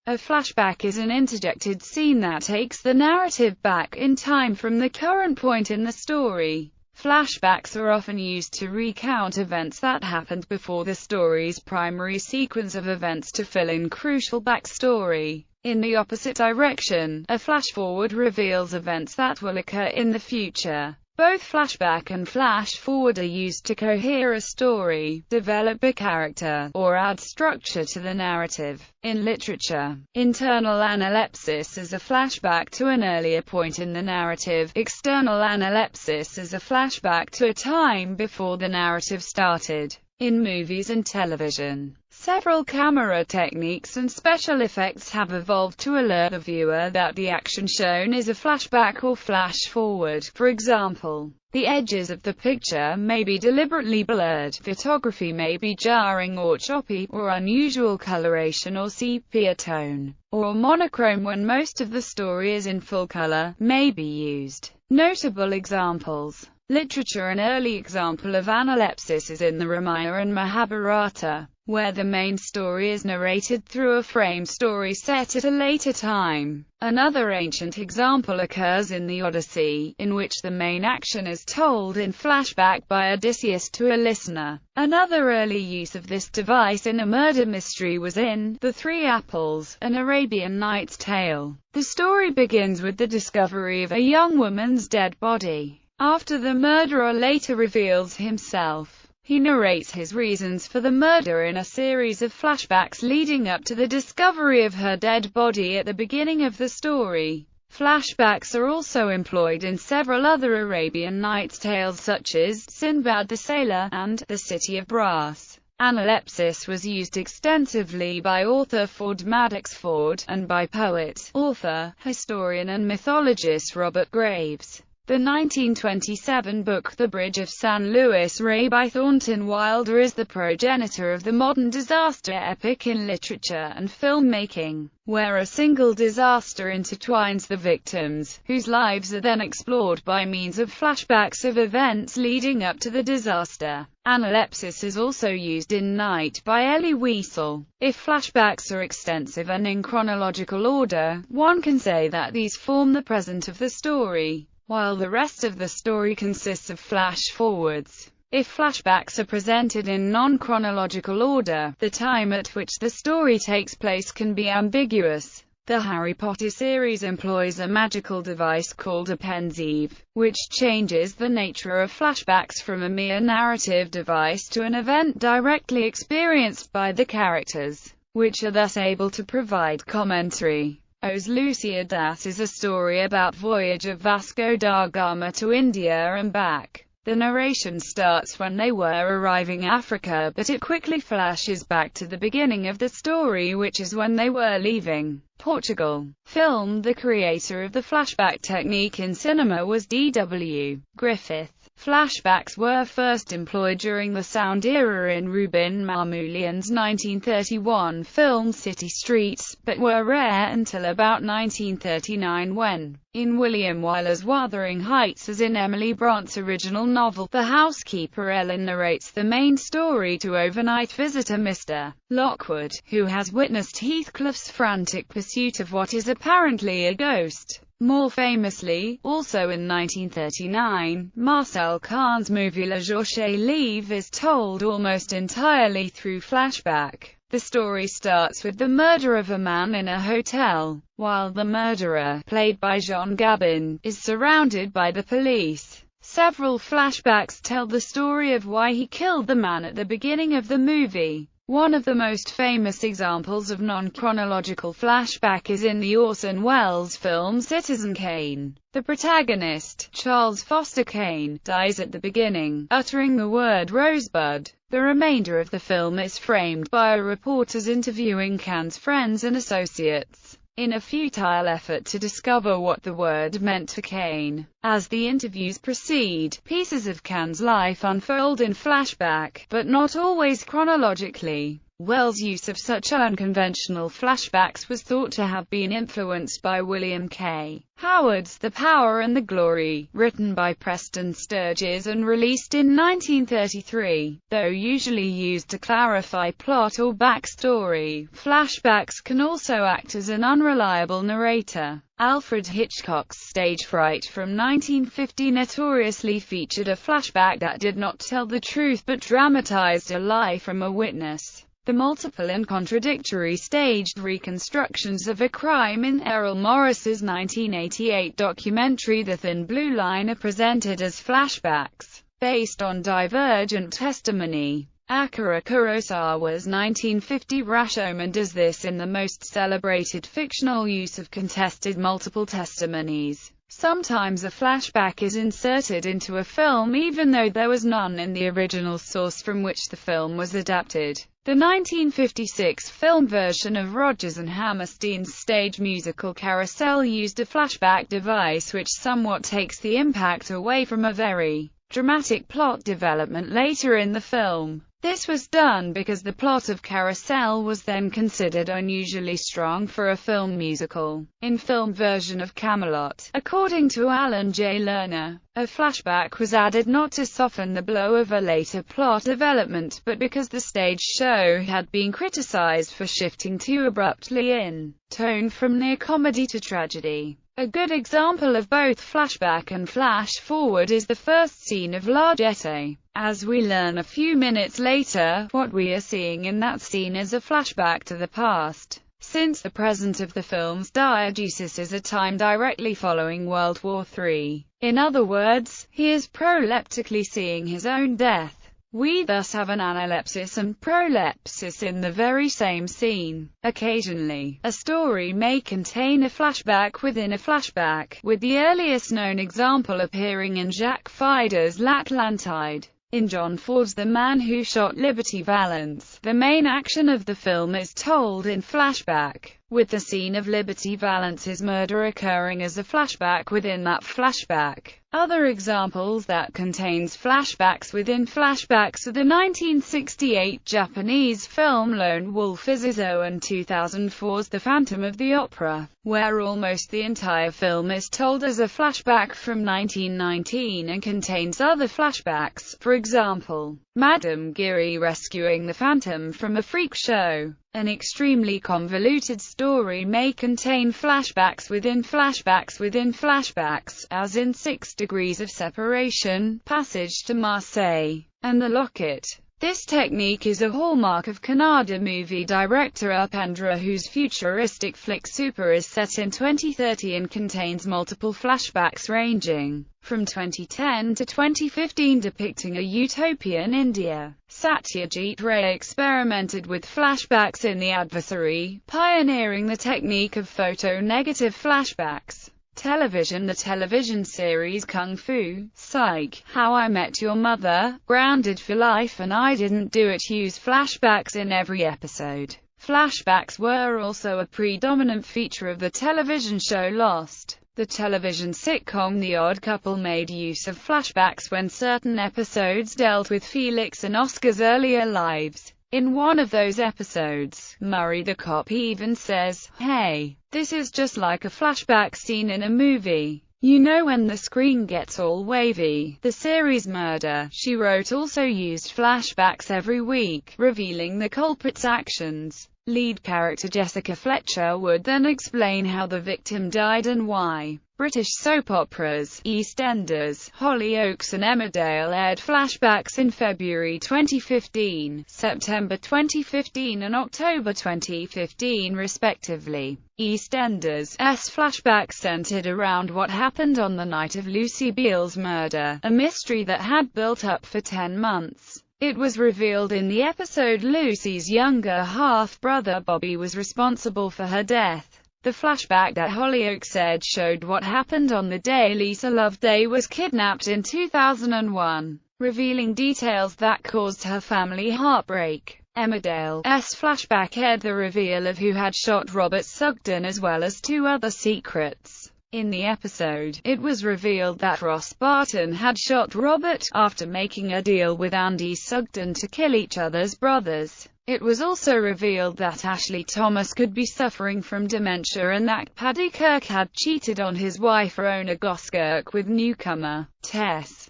A flashback is an interjected scene that takes the narrative back in time from the current point in the story. Flashbacks are often used to recount events that happened before the story's primary sequence of events to fill in crucial backstory. In the opposite direction, a flashforward reveals events that will occur in the future. Both flashback and flash-forward are used to cohere a story, develop a character, or add structure to the narrative. In literature, internal analepsis is a flashback to an earlier point in the narrative. External analepsis is a flashback to a time before the narrative started. In movies and television, several camera techniques and special effects have evolved to alert the viewer that the action shown is a flashback or flash-forward. For example, the edges of the picture may be deliberately blurred, photography may be jarring or choppy, or unusual coloration or sepia tone, or monochrome when most of the story is in full color, may be used. Notable examples. Literature. An early example of analepsis is in the Ramayana and Mahabharata, where the main story is narrated through a framed story set at a later time. Another ancient example occurs in the Odyssey, in which the main action is told in flashback by Odysseus to a listener. Another early use of this device in a murder mystery was in The Three Apples, an Arabian Nights tale. The story begins with the discovery of a young woman's dead body. After the murderer later reveals himself, he narrates his reasons for the murder in a series of flashbacks leading up to the discovery of her dead body at the beginning of the story. Flashbacks are also employed in several other Arabian Nights tales such as Sinbad the Sailor and The City of Brass. Analepsis was used extensively by author Ford Madox Ford, and by poet, author, historian and mythologist Robert Graves. The 1927 book The Bridge of San Luis Rey by Thornton Wilder is the progenitor of the modern disaster epic in literature and filmmaking, where a single disaster intertwines the victims, whose lives are then explored by means of flashbacks of events leading up to the disaster. Analepsis is also used in Night by Elie Wiesel. If flashbacks are extensive and in chronological order, one can say that these form the present of the story, while the rest of the story consists of flash-forwards. If flashbacks are presented in non-chronological order, the time at which the story takes place can be ambiguous. The Harry Potter series employs a magical device called a pensieve, which changes the nature of flashbacks from a mere narrative device to an event directly experienced by the characters, which are thus able to provide commentary. Os Luciadas is a story about voyage of Vasco da Gama to India and back. The narration starts when they were arriving Africa, but it quickly flashes back to the beginning of the story, which is when they were leaving Portugal. Film. The creator of the flashback technique in cinema was D.W. Griffith. Flashbacks were first employed during the sound era in Ruben Mamoulian's 1931 film City Streets, but were rare until about 1939 when, in William Wyler's Wuthering Heights as in Emily Brandt's original novel, the housekeeper Ellen narrates the main story to overnight visitor Mr. Lockwood, who has witnessed Heathcliff's frantic pursuit of what is apparently a ghost. More famously, also in 1939, Marcel Cahn's movie Le Jour chez Liv is told almost entirely through flashback. The story starts with the murder of a man in a hotel, while the murderer, played by Jean Gabin, is surrounded by the police. Several flashbacks tell the story of why he killed the man at the beginning of the movie. One of the most famous examples of non-chronological flashback is in the Orson Welles film Citizen Kane. The protagonist, Charles Foster Kane, dies at the beginning, uttering the word Rosebud. The remainder of the film is framed by reporters interviewing Kane's friends and associates, in a futile effort to discover what the word meant to Kane. As the interviews proceed, pieces of Kane's life unfold in flashback, but not always chronologically. Wells' use of such unconventional flashbacks was thought to have been influenced by William K. Howard's The Power and the Glory, written by Preston Sturges and released in 1933. Though usually used to clarify plot or backstory, flashbacks can also act as an unreliable narrator. Alfred Hitchcock's Stage Fright from 1950 notoriously featured a flashback that did not tell the truth but dramatized a lie from a witness. The multiple and contradictory staged reconstructions of a crime in Errol Morris's 1988 documentary The Thin Blue Line are presented as flashbacks, based on divergent testimony. Akira Kurosawa's 1950 Rashomon does this in the most celebrated fictional use of contested multiple testimonies. Sometimes a flashback is inserted into a film even though there was none in the original source from which the film was adapted. The 1956 film version of Rodgers and Hammerstein's stage musical Carousel used a flashback device which somewhat takes the impact away from a very dramatic plot development later in the film. This was done because the plot of Carousel was then considered unusually strong for a film musical. In film version of Camelot, according to Alan J. Lerner, a flashback was added not to soften the blow of a later plot development but because the stage show had been criticized for shifting too abruptly in tone from near comedy to tragedy. A good example of both flashback and flash-forward is the first scene of Larghetto. As we learn a few minutes later, what we are seeing in that scene is a flashback to the past, since the present of the film's diegesis is a time directly following World War III. In other words, he is proleptically seeing his own death. We thus have an analepsis and prolepsis in the very same scene. Occasionally, a story may contain a flashback within a flashback, with the earliest known example appearing in Jacques Fider's L'Atlantide. In John Ford's The Man Who Shot Liberty Valance, the main action of the film is told in flashback, with the scene of Liberty Valance's murder occurring as a flashback within that flashback. Other examples that contains flashbacks within flashbacks are the 1968 Japanese film Lone Wolf Izuzo and 2004's The Phantom of the Opera, where almost the entire film is told as a flashback from 1919 and contains other flashbacks, for example, Madame Geary rescuing the Phantom from a freak show. An extremely convoluted story may contain flashbacks within flashbacks within flashbacks, as in 6 Degrees of Separation, Passage to Marseille, and The Locket. This technique is a hallmark of Kannada movie director Upendra, whose futuristic flick Super is set in 2030 and contains multiple flashbacks ranging from 2010 to 2015 depicting a utopian India. Satyajit Ray experimented with flashbacks in The Adversary, pioneering the technique of photo-negative flashbacks. Television. The television series Kung Fu, Psych, How I Met Your Mother, Grounded for Life and I Didn't Do It use flashbacks in every episode. Flashbacks were also a predominant feature of the television show Lost. The television sitcom The Odd Couple made use of flashbacks when certain episodes dealt with Felix and Oscar's earlier lives. In one of those episodes, Murray the cop even says, "Hey, this is just like a flashback scene in a movie. You know when the screen gets all wavy." The series Murder, She Wrote also used flashbacks every week, revealing the culprit's actions. Lead character Jessica Fletcher would then explain how the victim died and why. British soap operas, EastEnders, Hollyoaks and Emmerdale aired flashbacks in February 2015, September 2015 and October 2015 respectively. EastEnders' flashback centered around what happened on the night of Lucy Beale's murder, a mystery that had built up for 10 months. It was revealed in the episode Lucy's younger half-brother Bobby was responsible for her death. The flashback that Hollyoaks said showed what happened on the day Lisa Loveday was kidnapped in 2001, revealing details that caused her family heartbreak. Emmerdale's flashback aired the reveal of who had shot Robert Sugden as well as 2 other secrets. In the episode, it was revealed that Ross Barton had shot Robert, after making a deal with Andy Sugden to kill each other's brothers. It was also revealed that Ashley Thomas could be suffering from dementia and that Paddy Kirk had cheated on his wife Rona Goskirk with newcomer Tess.